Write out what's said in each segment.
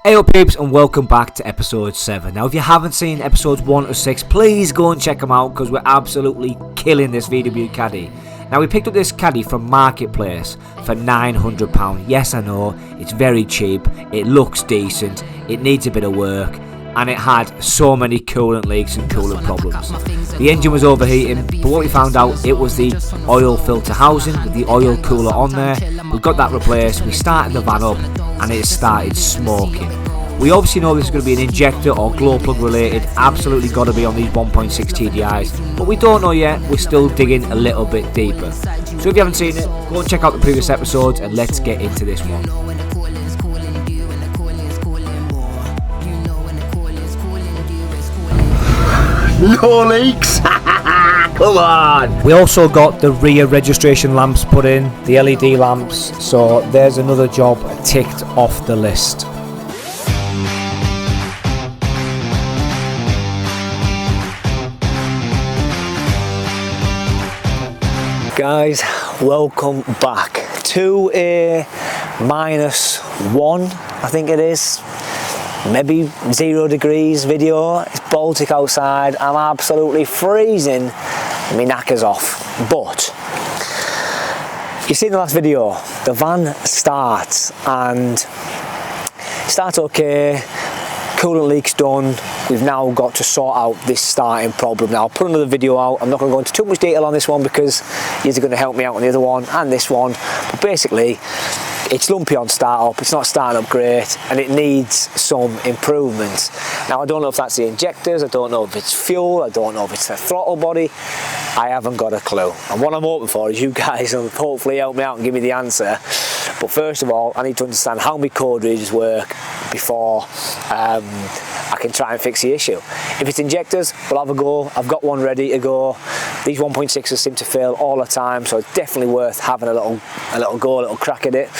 Hey up peeps, and welcome back to episode 7. Now if you haven't seen episodes 1 or 6, please go and check them out because we're absolutely killing this VW Caddy. Now we picked up this Caddy from Marketplace for £900. Yes, I know, it's very cheap, it looks decent, it needs a bit of work, and it had so many coolant leaks and coolant problems. The engine was overheating, but what we found out, it was the oil filter housing with the oil cooler on there. We got that replaced, we started the van up, and it started smoking. We obviously know this is going to be an injector or glow plug related, absolutely got to be on these 1.6 TDIs, but we don't know yet, we're still digging a little bit deeper. So if you haven't seen it, go and check out the previous episodes and let's get into this one. No leaks! Come on! We also got the rear registration lamps put in, the LED lamps, so there's another job ticked off the list. Guys, welcome back to a -1, I think it is. Maybe 0 degrees video. It's Baltic outside. I'm absolutely freezing. My knacker's off. But you see in the last video, the van starts and it starts okay. Coolant leaks done. We've now got to sort out this starting problem. Now I'll put another video out. I'm not going to go into too much detail on this one because you're going to help me out on the other one and this one. But basically, it's lumpy on startup, it's not starting up great, and it needs some improvements. Now I don't know if that's the injectors, I don't know if it's fuel, I don't know if it's the throttle body, I haven't got a clue. And what I'm hoping for is you guys will hopefully help me out and give me the answer. But first of all, I need to understand how my code readers work before I can try and fix the issue. If it's injectors, we'll have a go. I've got one ready to go. These 1.6s seem to fail all the time, so it's definitely worth having a little go, a little crack at it.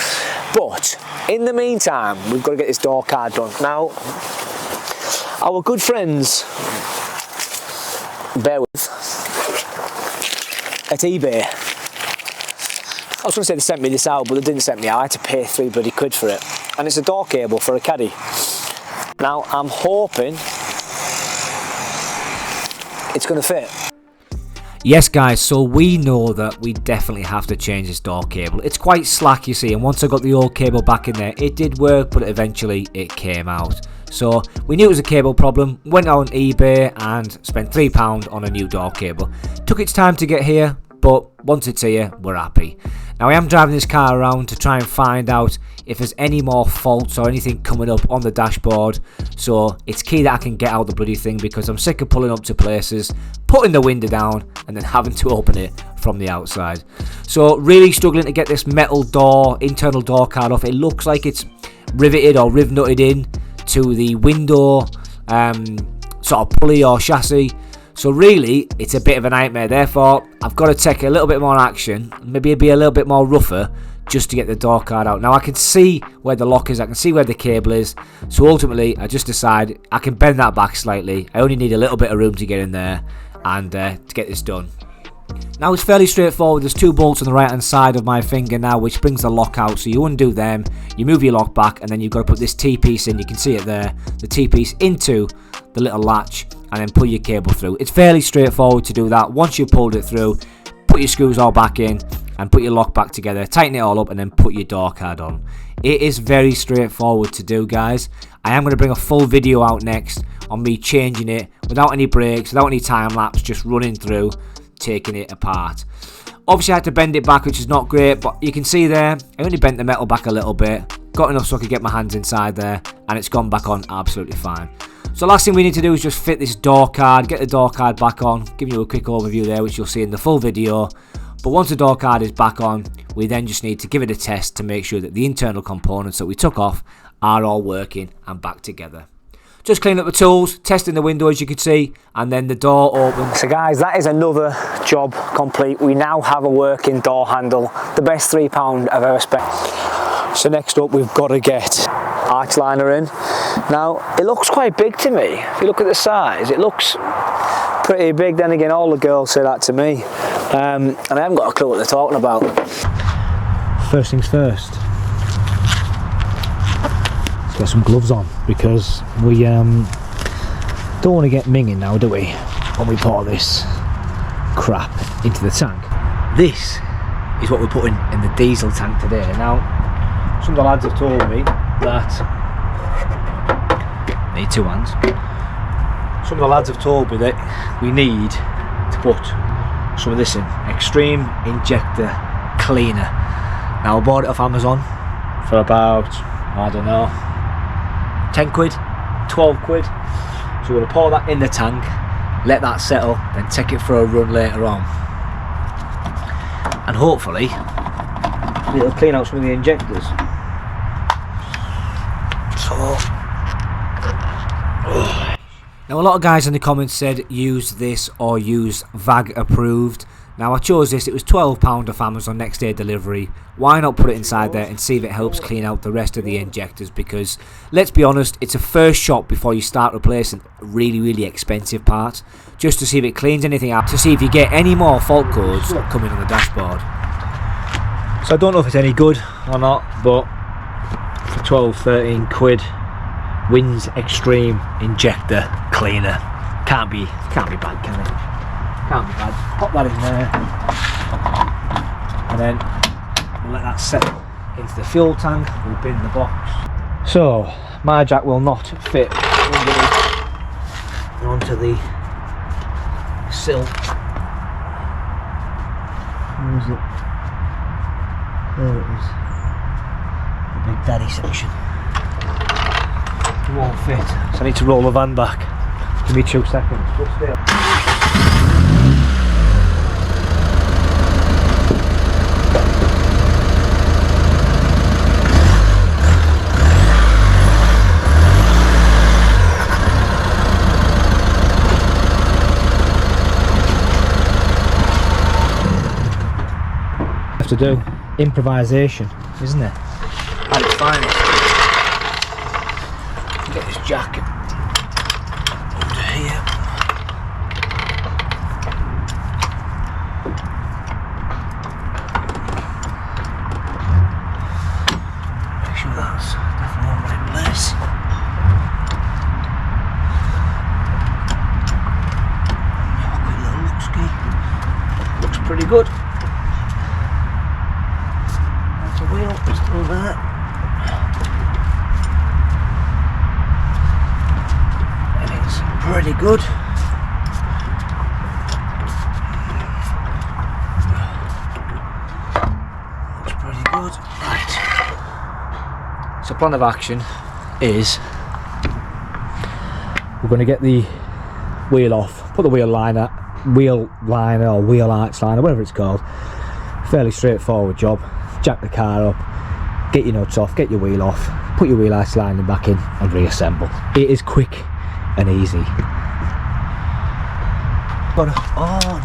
But in the meantime, we've got to get this door card done. Now, our good friends, bear with, at eBay, I was going to say they sent me this out, but they didn't send me out. I had to pay £3 bloody quid for it. And it's a door cable for a Caddy. Now, I'm hoping it's going to fit. Yes guys, so we know that we definitely have to change this door cable. It's quite slack, you see, and once I got the old cable back in there, it did work, but eventually it came out. So we knew it was a cable problem, went on eBay and spent £3 on a new door cable. Took its time to get here, but once it's here, we're happy. Now I am driving this car around to try and find out if there's any more faults or anything coming up on the dashboard, so it's key that I can get out the bloody thing because I'm sick of pulling up to places, putting the window down and then having to open it from the outside. So really struggling to get this metal door, internal door card off. It looks like it's riveted or riv-nutted in to the window sort of pulley or chassis. So really, it's a bit of a nightmare. Therefore, I've got to take a little bit more action, maybe be a little bit more rougher, just to get the door card out. Now I can see where the lock is, I can see where the cable is, so ultimately I just decide I can bend that back slightly. I only need a little bit of room to get in there and to get this done. Now it's fairly straightforward. There's 2 bolts on the right hand side of my finger now, which brings the lock out. So you undo them, you move your lock back, and then you've got to put this T-piece in. You can see it there, the T-piece into the little latch and then pull your cable through. It's fairly straightforward to do that. Once you've pulled it through, put your screws all back in and put your lock back together, tighten it all up and then put your door card on. It is very straightforward to do, guys. I am going to bring a full video out next on me changing it without any breaks, without any time lapse, just running through, taking it apart. Obviously I had to bend it back, which is not great, but you can see there I only bent the metal back a little bit, got enough so I could get my hands inside there, and it's gone back on absolutely fine. So last thing we need to do is just fit this door card, get the door card back on, give you a quick overview there which you'll see in the full video. But once the door card is back on, we then just need to give it a test to make sure that the internal components that we took off are all working and back together. Just clean up the tools, testing the window as you can see, and then the door opens. So guys, that is another job complete. We now have a working door handle, the best £3 I've ever spent. So next up we've got to get arch liner in. Now it looks quite big to me. If you look at the size, it looks pretty big. Then again, all the girls say that to me, and I haven't got a clue what they're talking about. First things first, got some gloves on because we don't want to get minging now, do we, when we pour this crap into the tank. This is what we're putting in the diesel tank today. Now, some of the lads have told me that need two hands. Some of the lads have told me that we need to put some of this in. Extreme Injector Cleaner. Now I bought it off Amazon for about, I don't know, 10 quid, 12 quid. So we're going to pour that in the tank, let that settle, then take it for a run later on. And hopefully it'll clean out some of the injectors. Now a lot of guys in the comments said use this or use VAG approved. Now I chose this, it was £12 off Amazon next day delivery. Why not put it inside there and see if it helps clean out the rest of the injectors, because let's be honest, it's a first shot before you start replacing really expensive parts, just to see if it cleans anything out, to see if you get any more fault codes coming on the dashboard. So I don't know if it's any good or not, but for 12-13 quid, Wins Extreme Injector Cleaner. Can't be bad, can it? Can't be bad. Pop that in there, and then we'll let that settle into the fuel tank. We'll bin the box. So my jack will not fit onto the sill. Where is it? There it is. The Big Daddy section. It won't fit, so I need to roll the van back. Give me 2 seconds. Just stay up. Have to do improvisation, isn't it? At its finest. Get this jacket under here. Make sure that's definitely on the right place. Quick little look ski. Looks pretty good. That's a wheel, still there. Pretty good. Looks pretty good. Right. So plan of action is we're going to get the wheel off, put the wheel liner or wheel arch liner, whatever it's called. Fairly straightforward job. Jack the car up, get your nuts off, get your wheel off, put your wheel arch liner back in and reassemble. It is quick and easy. But oh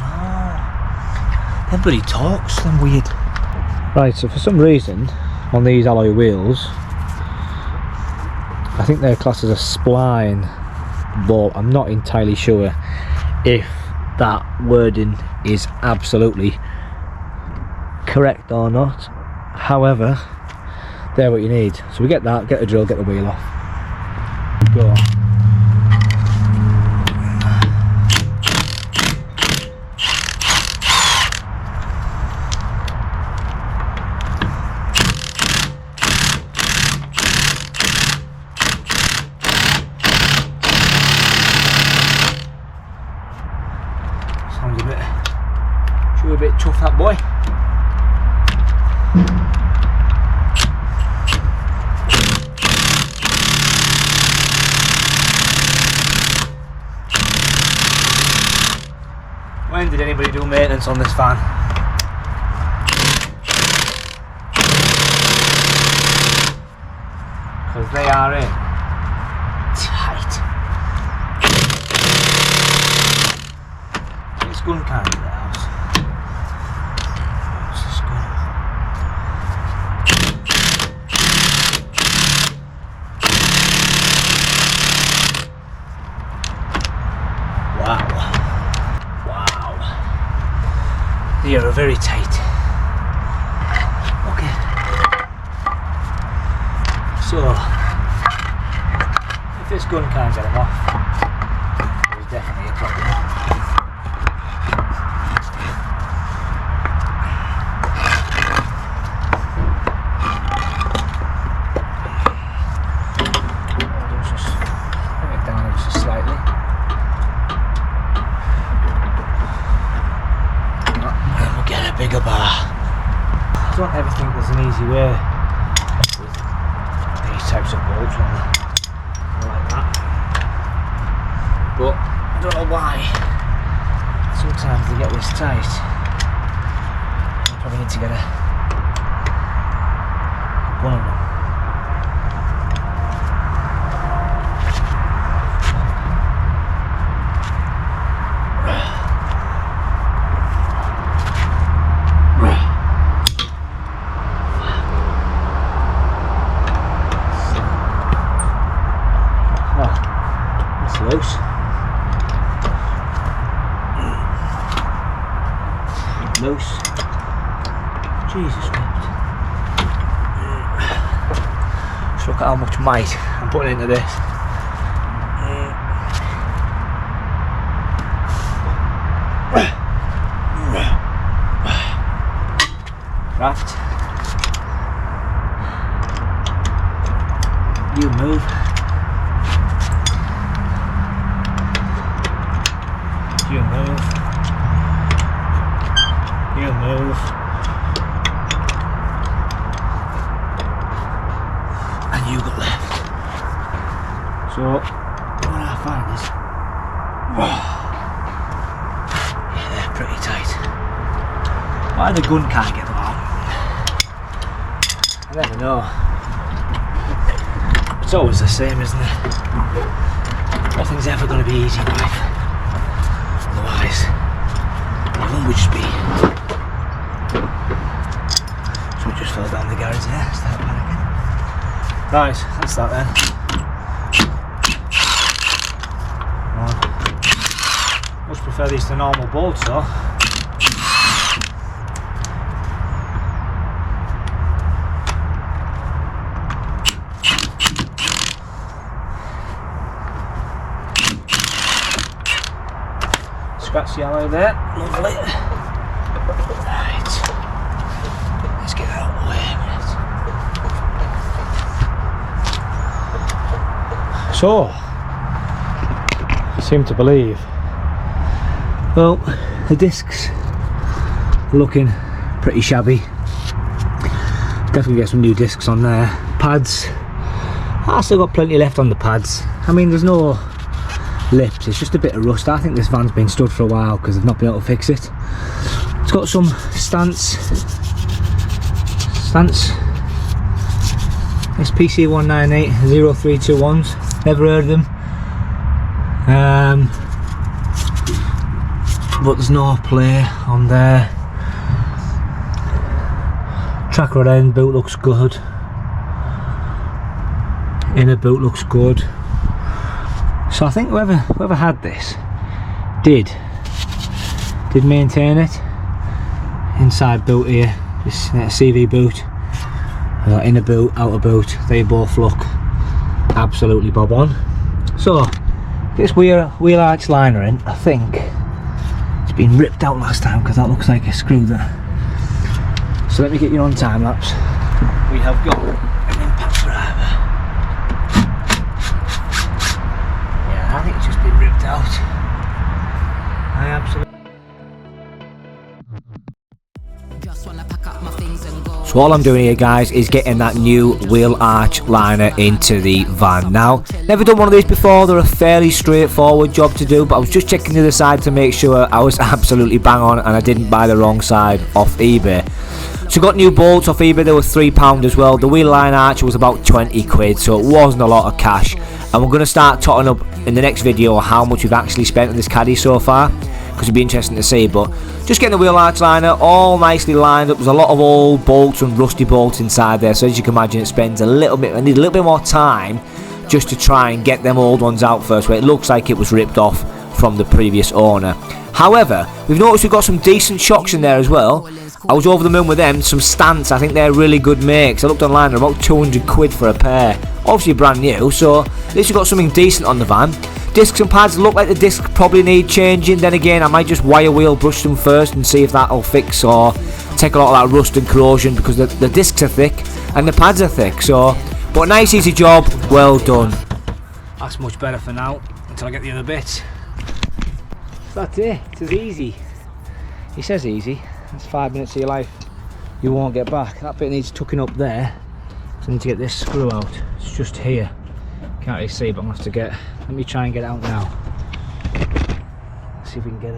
no, everybody talks them weird. Right, so for some reason on these alloy wheels, I think they're classed as a spline, but I'm not entirely sure if that wording is absolutely correct or not. However, they're what you need. So we get that, get a drill, get the wheel off. Go. Sounds a bit tough, that boy. When did anybody do maintenance on this fan? Because they are in tight. It's gun kind of the house. What's this gun? Wow. They are very tight. Okay. So this gun can't get them off, there's definitely a problem. Bigger bar. I don't ever think there's an easy way with these types of bolts when they're like that, but I don't know why sometimes they get this tight. You probably need to get a gun on them. Loose. Loose. Jesus Christ. Just look at how much might I'm putting into this. Right. You move. You move. You move. And you got left. So what I find is yeah, they're pretty tight. Why the gun can't get them out, I never know. It's always the same, isn't it? Nothing's ever going to be easy in life. Otherwise, everyone would just be. So we just fell down the garage there, start panicking. Right, that's that then. Much prefer these to normal bolts though. Scratch yellow there, lovely. Right, let's get out of the way a minute. So, I seem to believe, well, the discs are looking pretty shabby. Definitely get some new discs on there. Pads, I still got plenty left on the pads. I mean, there's no lips, it's just a bit of rust. I think this van's been stood for a while because they've not been able to fix it. It's got some stance. It's PC198 0321s. Never heard of them. But there's no play on there. Track rod end, boot looks good. Inner boot looks good. So I think whoever had this did maintain it. Inside boot here, this CV boot, inner boot, outer boot, they both look absolutely bob on. So this wheel arch liner in, I think it's been ripped out last time because that looks like a screw there. So let me get you on time lapse. We have got an impact driver. I think it's just been ripped out. I absolutely. So all I'm doing here, guys, is getting that new wheel arch liner into the van. Now, never done one of these before. They're a fairly straightforward job to do, but I was just checking the other side to make sure I was absolutely bang on and I didn't buy the wrong side off eBay. So got new bolts off eBay. They were £3 as well. The wheel line arch was about 20 quid, so it wasn't a lot of cash. And we're going to start totting up in the next video how much we've actually spent on this Caddy so far, because it'd be interesting to see. But just getting the wheel arch liner all nicely lined up. There's a lot of old bolts and rusty bolts inside there, so as you can imagine, it spends I need a little bit more time just to try and get them old ones out first, where it looks like it was ripped off from the previous owner. However, we've noticed we've got some decent shocks in there as well, I was over the moon with them. Some stants, I think they're really good makes. I looked online, they're about 200 quid for a pair. Obviously brand new, so at least you've got something decent on the van. Discs and pads look like the discs probably need changing. Then again, I might just wire wheel brush them first and see if that'll fix or take a lot of that rust and corrosion, because the discs are thick and the pads are thick. So, but a nice easy job, well done. That's much better for now until I get the other bits. That's it, it's as easy. He says easy. That's 5 minutes of your life you won't get back. That bit needs tucking up there, so I need to get this screw out. It's just here. Can't really see, but I'm going to have to get, let me try and get it out now. See if we can get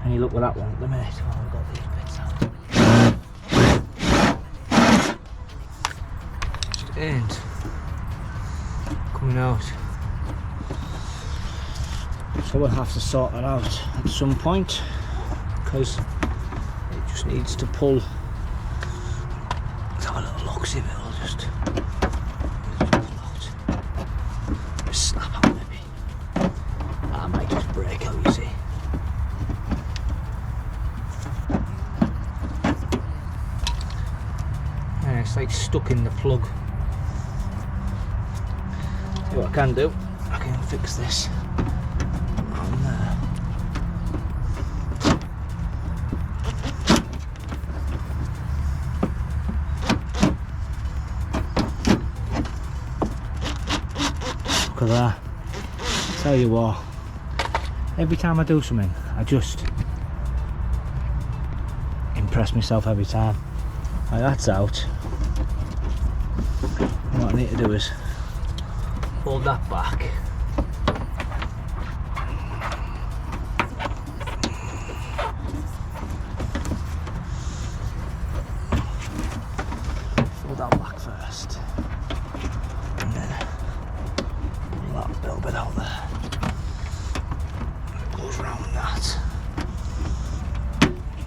any luck with that one at the minute. Oh, we've got these bits out. Just ain't coming out. So we'll have to sort that out at some point, because it just needs to pull. Let's have a little look, see if it'll just snap out maybe. That might just break out, you see. Yeah, it's like stuck in the plug. See what I can do? I can fix this on there. Look at that. Tell you what, every time I do something, I just impress myself every time. Like, that's out. And what I need to do is hold that back. Hold that back first. And then pull that little bit out there. It goes round that.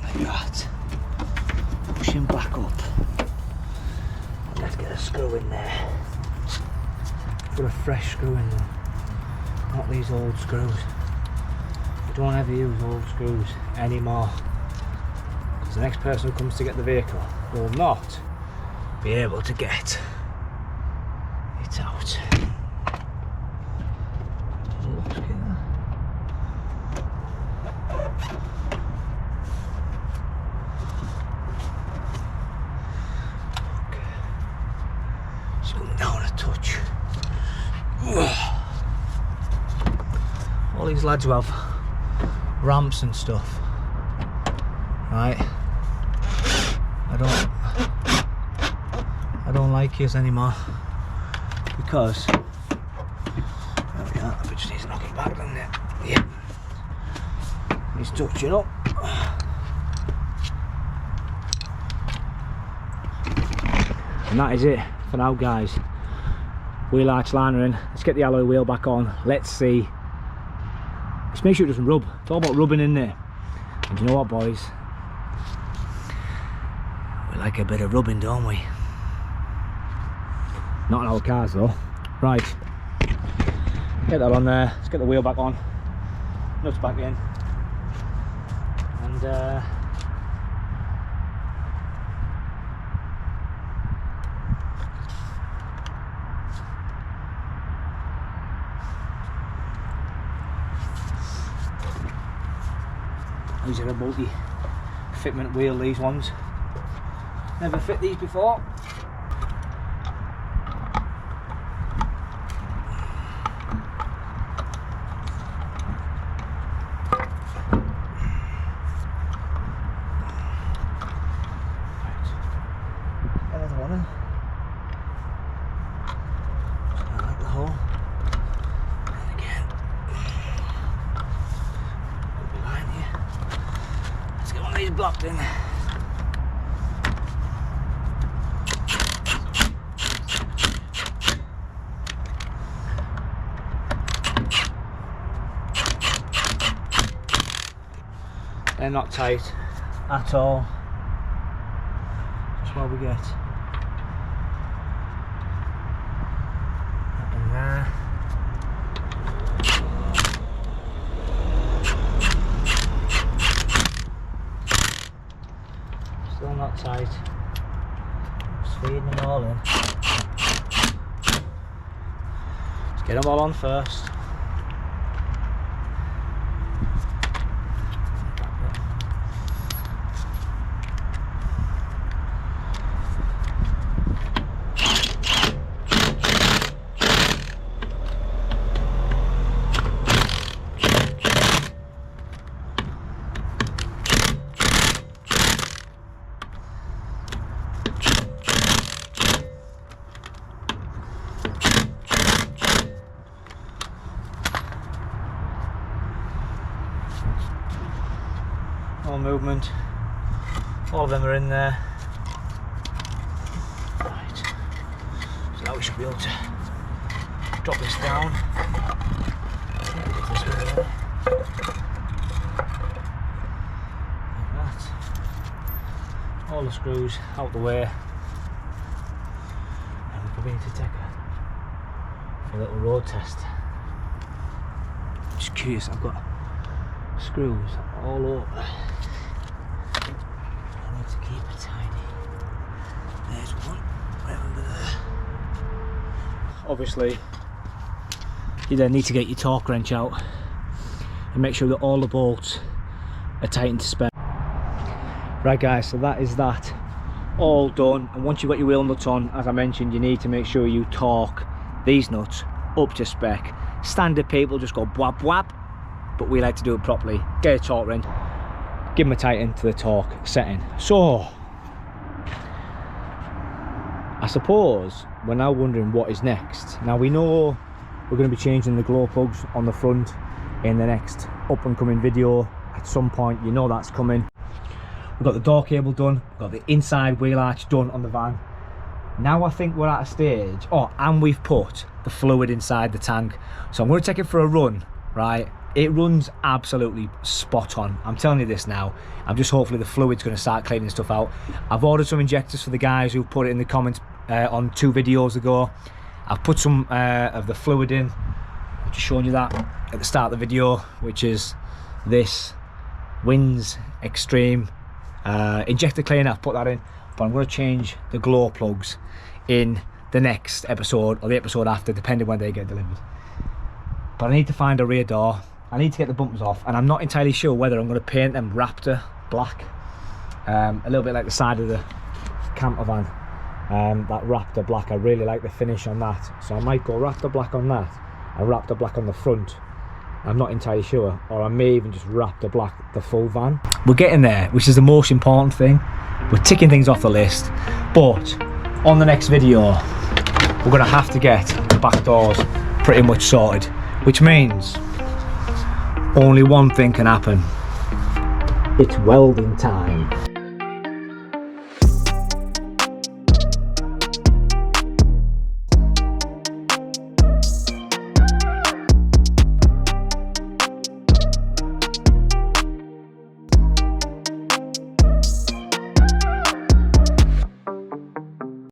Like that. Push him back up. And let's get a screw in there. Put a fresh screw in them, not these old screws. You don't ever use old screws anymore, because the next person who comes to get the vehicle will not be able to get it out. Just come down a touch. All these lads who have ramps and stuff, right? I don't like his anymore, because there we are. I just need to knock it back, doesn't it? Yeah. He's touching up. And that is it for now, guys. Wheel arch liner in. Let's get the alloy wheel back on. Let's see. Let's make sure it doesn't rub. It's all about rubbing in there. And you know what, boys? We like a bit of rubbing, don't we? Not in our cars though. Right. Get that on there. Let's get the wheel back on. Nuts back in. And these are a multi-fitment wheel, these ones. Never fit these before. Another one in. I like the hole. And again. Put the line here. Let's get one of these blocked in. They're not tight at all. Just what we get. That in there. feeding them all in. Let's get them all on first. All movement, all of them are in there. Right, so now we should be able to drop this down. This way there. Like that. All the screws out the way. And we probably need to take a little road test. Just curious, I've got screws all over. I need to keep it tiny. There's one right under there. Obviously, you then need to get your torque wrench out and make sure that all the bolts are tightened to spec. Right guys, so that is that all done. And once you've got your wheel nuts on, as I mentioned, you need to make sure you torque these nuts up to spec. Standard people just go bwap bwap, but we like to do it properly. Get a torque wrench, give them a tighten to the torque setting. So I suppose we're now wondering what is next. Now we know we're going to be changing the glow plugs on the front in the next up and coming video at some point. You know that's coming. We've got the door cable done, we've got the inside wheel arch done on the van. Now I think we're at a stage, and we've put the fluid inside the tank. So I'm going to take it for a run, right? It runs absolutely spot on. I'm telling you this now. I'm just hopefully the fluid's going to start cleaning stuff out. I've ordered some injectors for the guys who put it in the comments on 2 videos ago. I've put some of the fluid in. I've just shown you that at the start of the video, which is this Wins Extreme injector cleaner. I've put that in, but I'm going to change the glow plugs in the next episode or the episode after, depending when they get delivered. But I need to find a rear door. I need to get the bumpers off, and I'm not entirely sure whether I'm going to paint them Raptor black, a little bit like the side of the camper van. That Raptor black, I really like the finish on that, so I might go Raptor black on that and Raptor black on the front. I'm not entirely sure, or I may even just Raptor black the full van. We're getting there, which is the most important thing. We're ticking things off the list, but on the next video we're going to have to get the back doors pretty much sorted, which means only one thing can happen. It's welding time.